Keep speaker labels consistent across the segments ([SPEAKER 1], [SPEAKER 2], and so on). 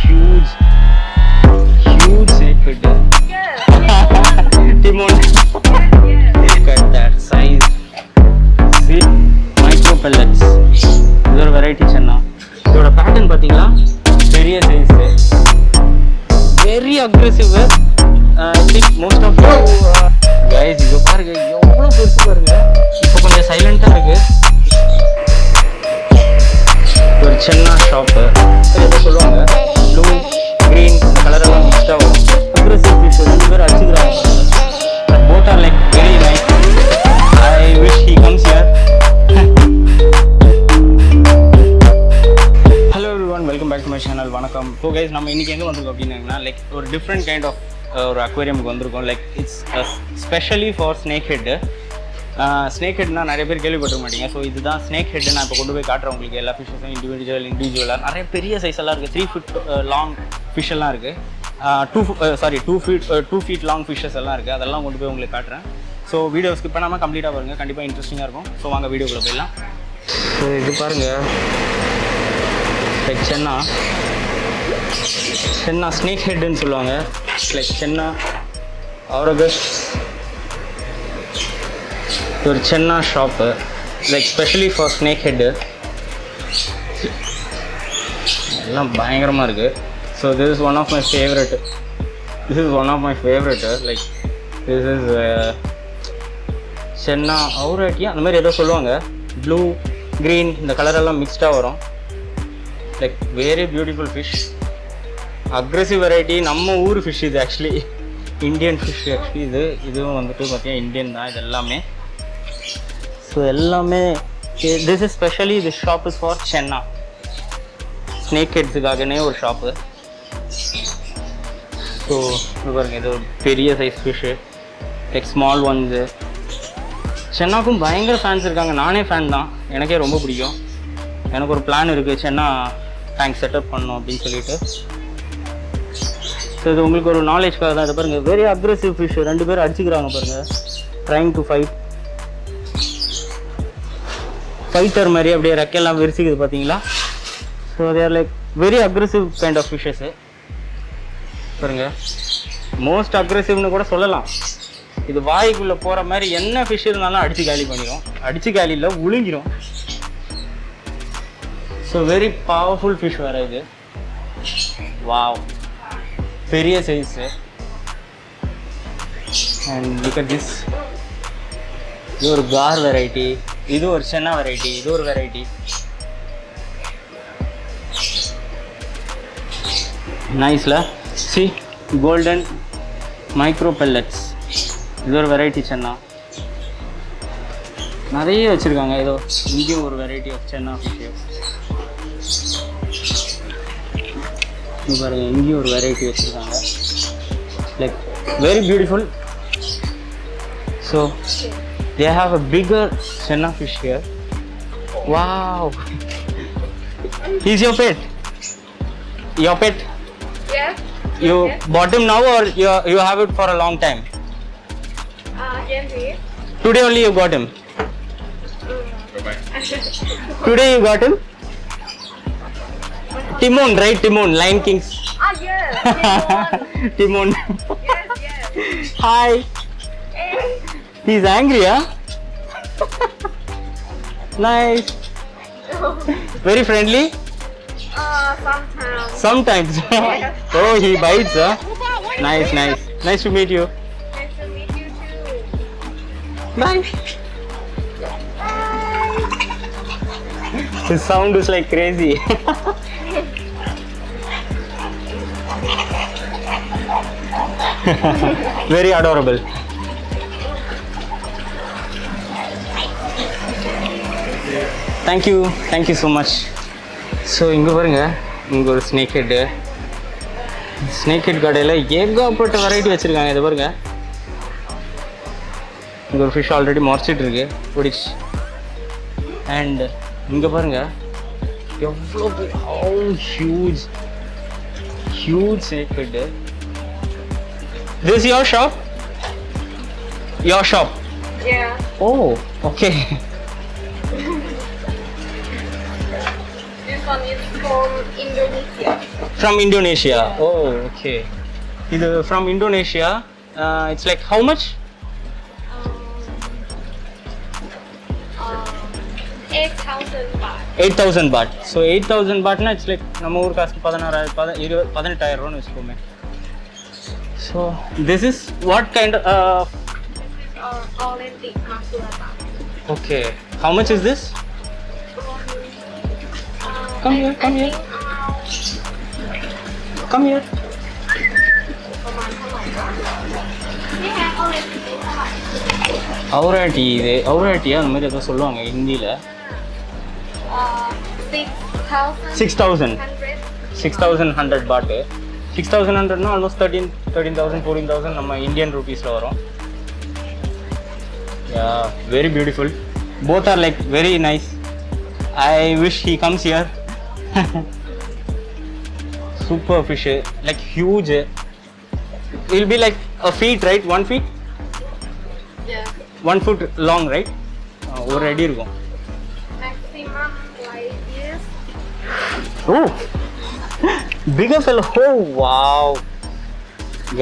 [SPEAKER 1] huge snakehead. Timon. Look at that size. See, micro pellets. இது ஒரு variety சென்னா. இதோட pattern பாத்தீங்களா? பெரிய size. Very aggressive. I think most of you guys இங்க பாருங்க எவ்வளவு பெருசு பாருங்க. இப்போ கொஞ்சம் சைலண்டா இருக்கு. ஒரு சென்னா ஷாப். ஏதோ சொல்லுவாங்க ப்ளூ கிரீன் இந்த கலர் எல்லாம் மிக்ஸ்டா வரும். அக்ரெசிவ் ஃபிஷ் ரெண்டு பேர் அடிச்சுக்கிறாங்க. Both are like very nice. I wish he comes here. Hello everyone, welcome back to my channel. வணக்கம். So guys, நம்ம இன்னைக்கு எங்க வந்திருக்கோம் அப்படின்னா லைக் ஒரு டிஃப்ரெண்ட் கைண்ட் ஆஃப் ஒரு அக்வேரியமுக்கு வந்திருக்கோம். Like it's specially for snake head. Snake ஹெட்னா நிறைய பேர் கேள்விப்பட்டிருக்க மாட்டீங்க. ஸோ இதுதான் ஸ்னேக் ஹெட். நான் இப்போ கொண்டு போய் காட்டுறேன் உங்களுக்கு. எல்லா ஃபிஷ்ஷஸும் இண்டிவிஜுவலாக நிறைய பெரிய சைஸ் எல்லாம் இருக்குது. 3 feet லாங் ஃபிஷ் எல்லாம் இருக்குது. 2 feet லாங் ஃபிஷ்ஷஸ் எல்லாம் இருக்குது. அதெல்லாம் கொண்டு போய் உங்களுக்கு காட்டுறேன். ஸோ வீடியோ ஸ்கிப் பண்ணாமல் கம்ப்ளீட்டாக பாருங்கள். கண்டிப்பாக இன்ட்ரெஸ்டிங்காக இருக்கும். ஸோ வாங்க வீடியோக்குள்ளே போயிடலாம். ஸோ இது பாருங்கள், லைக் சென்னா ஸ்னேக் ஹெட்டுன்னு சொல்லுவாங்க. லைக் சென்னா Lrgest ஒரு channa shop, like specially for snake head. எல்லாம் பயங்கரமாக இருக்குது. So this is one of my favourite. Like this is channa அவுரேட்டியா அந்த மாதிரி ஏதோ சொல்லுவாங்க. ப்ளூ க்ரீன் இந்த கலரெல்லாம் மிக்ஸ்டாக வரும். Like very beautiful fish. Aggressive variety. நம்ம ஊர் ஃபிஷ் இது. Actually Indian fish. ஆக்சுவலி இதுவும் வந்துட்டு பார்த்தீங்கன்னா இந்தியன் தான் இது எல்லாமே. ஸோ எல்லாமே this is specially this shop is for channa snake ஹெட்ஸுக்காகனே ஒரு ஷாப்பு. ஸோ இது பாருங்கள், இது ஒரு பெரிய size fish, like small ones. சென்னாக்கும் பயங்கர ஃபேன்ஸ் இருக்காங்க. நானே ஃபேன் தான், எனக்கே ரொம்ப பிடிக்கும். எனக்கு ஒரு பிளான் இருக்குது, சென்னா டேங்க் செட்டப் பண்ணணும் அப்படின்னு சொல்லிட்டு. ஸோ இது உங்களுக்கு ஒரு நாலேஜ்க்காக தான். இது பாருங்கள், வெரி அக்ரெசிவ் ஃபிஷ். 2 பேர் அடிச்சுக்கிறாங்க பாருங்கள், ட்ரைங் டு ஃபைட்டர் மாதிரி அப்படியே ரெக்கெல்லாம் விரிச்சிக்குது பார்த்தீங்களா. So there like very aggressive kind of fishes பாருங்கள். மோஸ்ட் அக்ரெசிவ்னு கூட சொல்லலாம். இது வாய்க்குள்ளே போகிற மாதிரி என்ன ஃபிஷ் இருந்தாலும் அடித்து காலி பண்ணிடும். அடித்து காலியில் உழுங்கிடும். ஸோ வெரி பவர்ஃபுல் ஃபிஷ் வேறு இது. வாவ், பெரிய size. And look at this. இது ஒரு கார் வெரைட்டி, இது ஒரு சென்னா வெரைட்டி, இது ஒரு வெரைட்டி. நைஸ்ல. See, golden micro pellets. இது ஒரு வெரைட்டி சென்னா. நிறைய வச்சுருக்காங்க. ஏதோ இங்கேயும் ஒரு வெரைட்டி ஆஃப் சென்னா ஃபிஷ். பாருங்க, இங்கேயும் ஒரு வெரைட்டி வச்சுருக்காங்க. Like very beautiful. So they have a bigger Chennai fish here. Wow. He's your pet? Your pet?
[SPEAKER 2] Yeah.
[SPEAKER 1] You bought him now or you have it for a long time?
[SPEAKER 2] Yes.
[SPEAKER 1] Today only you got him? Today you got him? Timon, right? Timon, Lion Kings.
[SPEAKER 2] Yes.
[SPEAKER 1] Timon.
[SPEAKER 2] Yes.
[SPEAKER 1] Hi.
[SPEAKER 2] Hey.
[SPEAKER 1] He's angry, huh? Nice. Very friendly?
[SPEAKER 2] Sometimes.
[SPEAKER 1] Oh, he bites, huh? Nice. Nice to meet you.
[SPEAKER 2] Nice to meet you too.
[SPEAKER 1] Bye. His sound is like crazy. Very adorable. Thank you so much. So இங்கே பாருங்கள், இங்கே ஒரு snake head. Snake head கடையில் ஏகப்பட்ட variety வச்சுருக்காங்க. இது பாருங்கள், இங்கே ஒரு ஃபிஷ் ஆல்ரெடி முறைச்சிட்டு இருக்கு, பிடிச்சி. அண்ட் இங்கே பாருங்கள் எவ்வளோ huge snake head. This is your shop? Your shop?
[SPEAKER 2] Yeah.
[SPEAKER 1] Oh, okay.
[SPEAKER 2] This one is from Indonesia.
[SPEAKER 1] From Indonesia. Oh, okay. This from Indonesia. It's like how much?
[SPEAKER 2] 8,000 baht.
[SPEAKER 1] 8,000 baht. So 8,000 baht na it's like நம்ம ஊர் காசுக்கு 18,000 ரூபாய்னு வெச்சுக்கோமே. So this is what kind of
[SPEAKER 2] This is authentic maculata.
[SPEAKER 1] okay. How much is this? Come here, come here. Come here. Aurati இது auratiயா அந்த மாதிரி ஏதோ சொல்லுவாங்க ஹிந்தில. 6,100 baht. 6,100 na almost 13,000 14,000 நம்ம Indian rupeesல வரும். Yeah, very beautiful. Both are like very nice. I wish he comes here. Super fish, like huge. It will be like a feet, right? 1 feet?
[SPEAKER 2] Yeah.
[SPEAKER 1] 1 foot long, right? ஒரு அடி இருக்கும்.
[SPEAKER 2] Maximum like this.
[SPEAKER 1] Oh, bigger fellow. Oh, wow.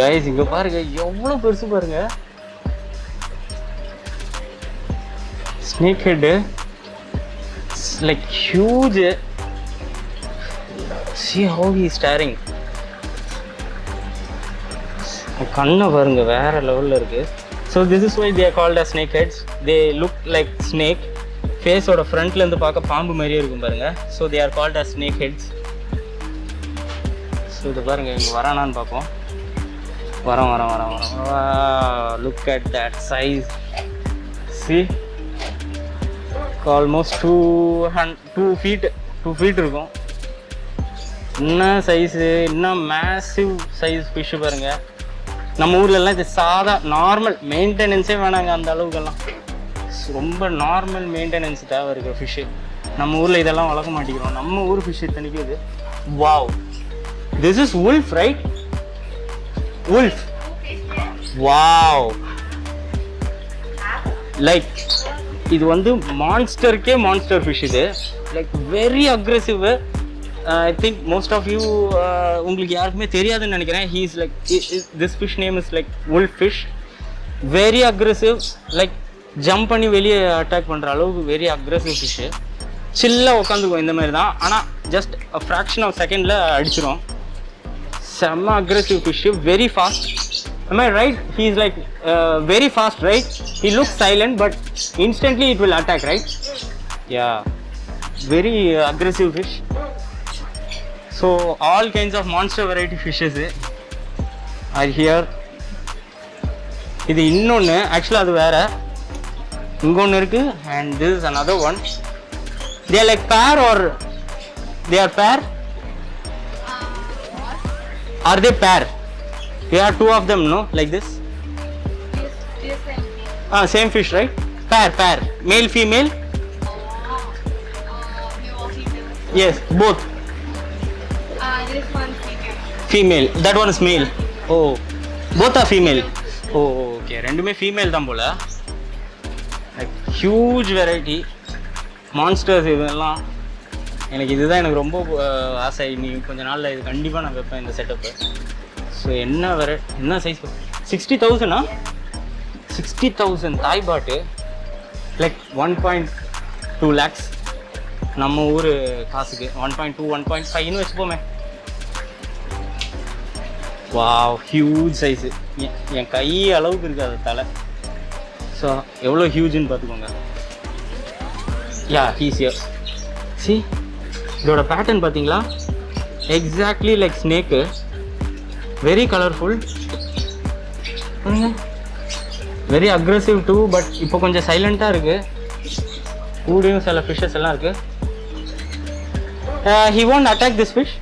[SPEAKER 1] Guys, இங்க பாருங்க எவ்வளவு பெருசு பாருங்க. Snakehead. It's like huge. See how he is staring. கண்ணை பாருங்க வேற லெவல்ல இருக்கு. So this is why they are called as snakeheads. They look like snake. Face ஓட ஃப்ரண்ட்ல இருந்து பார்க்க பாம்பு மாதிரியே இருக்கும் பாருங்க. So they are called as snakeheads. So இது பாருங்க இங்க வரானான்னு பார்ப்போம். வரோம். Look at that size. See? Almost 2 feet இருக்கும். என்ன சைஸ், என்ன மேசிவ் சைஸ் ஃபிஷ் பாருங்க. நம்ம ஊர்ல எல்லாம் இது சாதா நார்மல் மெயின்டெனன்ஸே வேணாங்க அந்த அளவுக்கெல்லாம். ரொம்ப நார்மல் மெயின்டெனன்ஸ் தேவை இருக்கிற ஃபிஷ்ஷு. நம்ம ஊரில் இதெல்லாம் வளர்க்க மாட்டேங்கிறோம். நம்ம ஊர் ஃபிஷ் இத்தனைக்கு இது. Wow, this is wolf, right? wolf. Wow, like இது வந்து மான்ஸ்டருக்கே மான்ஸ்டர் ஃபிஷ் இது. Like very aggressive. I think most of you உங்களுக்கு யாருக்குமே தெரியாதுன்னு நினைக்கிறேன். he is like this fish name is like wolf fish. very aggressive, like jump பண்ணி வெளியே attack பண்ணுற அளவுக்கு வெரி அக்ரெசிவ் ஃபிஷ்ஷு. சில்லாக உட்காந்துக்கும் இந்த மாதிரி தான். ஆனால் ஜஸ்ட் ஃப்ராக்ஷன் ஆஃப் செகண்டில் அடிச்சிடும். செம்ம aggressive fish, very fast. Am I right? He is like very fast, right? He looks silent but instantly it will attack, right? Yeah, very aggressive fish. So all kinds of monster variety fishes are here. இது இன்னொன்று ஆக்சுவலாக அது வேற, இங்கே ஒன்று இருக்கு. and this is another one. They are like pair or they are pair? Are they pair? There are two of them, no? Like this?
[SPEAKER 2] This same fish.
[SPEAKER 1] Same fish, right? Pair. Male, female?
[SPEAKER 2] Male or female?
[SPEAKER 1] Yes, both.
[SPEAKER 2] This one female.
[SPEAKER 1] Female. That one is male. Oh, both are female. Oh, okay. ரெண்டுமே female தான் போல. Like huge variety. Monsters இதெல்லாம். இதுதான் எனக்கு ரொம்ப ஆசை. நீ கொஞ்ச நாள்ல இது கண்டிப்பாக நான் வைப்பேன் இந்த செட்டப்பு. ஸோ என்ன சைஸ்? 60,000 60,000 தாய் பாட்டு, லைக் 1.2 lakhs நம்ம ஊர் காசுக்கு. 1.2 1.5ன்னு வச்சுப்போமே. Wow, huge size. என் கை அளவுக்கு இருக்குது அது தலை. ஸோ எவ்வளோ ஹியூஜுன்னு பார்த்துக்கோங்க. Yeah, he's here. சி, இதோட பேட்டர்ன் பார்த்தீங்களா? Exactly like snake. Very colourful. Very aggressive too. But இப்போ கொஞ்சம் சைலண்ட்டாக இருக்குது. கூடயும் சில ஃபிஷ்ஷஸ் எல்லாம் இருக்குது. He won't attack this fish?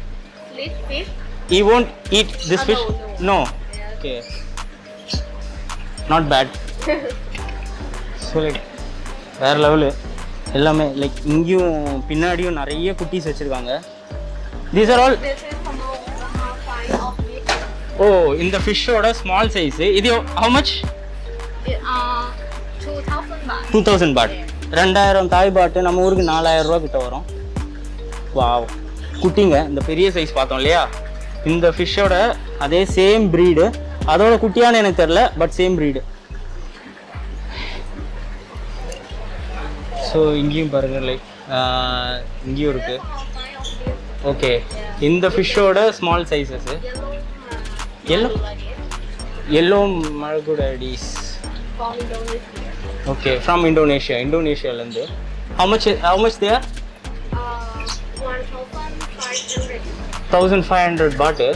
[SPEAKER 2] This fish?
[SPEAKER 1] He won't eat this fish?
[SPEAKER 2] No.
[SPEAKER 1] Okay. Not bad. So like வேறு லெவலு எல்லாமே. லைக் இங்கேயும் பின்னாடியும் நிறைய குட்டீஸ் வச்சுருக்காங்க. These are all.
[SPEAKER 2] This is small size of fish.
[SPEAKER 1] Oh, இந்த ஃபிஷ்ஷோட ஸ்மால் சைஸு. இது how much?
[SPEAKER 2] 2,000 baht.
[SPEAKER 1] 2,000 baht. 2,000 தாய் பாட்டு. நம்ம ஊருக்கு 4,000 ரூபா கிட்ட வரும். வாவ், குட்டிங்க. இந்த பெரிய சைஸ் பார்த்தோம் இல்லையா, இந்த ஃபிஷ்ஷோட அதே சேம் ப்ரீடு. அதோட குட்டியான்னு எனக்கு தெரில, பட் சேம் ப்ரீடு. ஸோ இங்கேயும் பாருங்கள், லைக் இங்கேயும் இருக்குது. ஓகே, இந்த ஃபிஷ்ஷோட ஸ்மால் சைஸஸ்ஸு. எல்லோ மல்குடடிஸ். Okay, from Indonesia. இந்தோனேஷியாலேருந்து. how much they are? 1500 பாட்டு.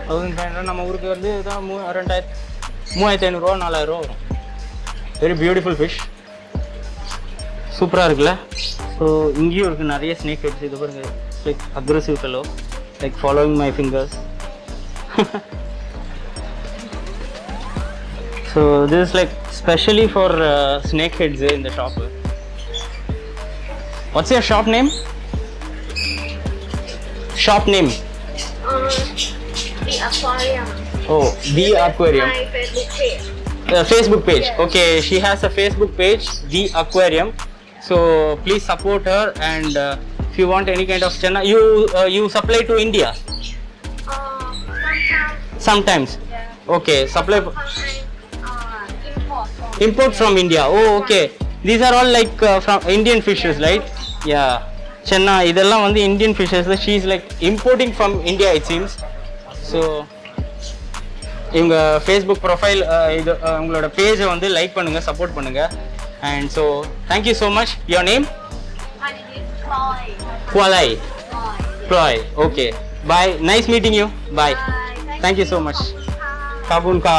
[SPEAKER 1] 1500 நம்ம ஊருக்கு வந்து இதான் 3500 4000 வரும். Very beautiful fish. சூப்பராக இருக்குல்ல. ஸோ இங்கேயும் இருக்குது நிறைய ஸ்னேக் ஹெட்ஸ். இது பாருங்க, like aggressive fellow, like following my fingers. So this is like specially for snake heads இந்த shop. What's your shop name? Shop name?
[SPEAKER 2] The aquarium.
[SPEAKER 1] Oh, the aquarium.
[SPEAKER 2] My Facebook page.
[SPEAKER 1] Facebook page.
[SPEAKER 2] Yeah.
[SPEAKER 1] Okay, she has a Facebook page, the aquarium. So please support her. And if you want any kind of channa, you supply to India. Sometimes.
[SPEAKER 2] Yeah.
[SPEAKER 1] Okay, supply.
[SPEAKER 2] Import
[SPEAKER 1] from India. Oh, okay. These are all like from Indian fishes, right? Yeah. Channa, இதெல்லாம் வந்து Indian fishes. She is like importing from India, it seems. So இவங்க Facebook profile இது உங்களோட பேஜை வந்து like பண்ணுங்க, support பண்ணுங்க. And so thank you so much. Your name?
[SPEAKER 2] My name is Chloe.
[SPEAKER 1] Kualai.
[SPEAKER 2] Chloe.
[SPEAKER 1] Chloe. Okay. Bye. Nice meeting you. Bye.
[SPEAKER 2] Bye.
[SPEAKER 1] Thank you so much.
[SPEAKER 2] Kabunka.
[SPEAKER 1] Kabunka.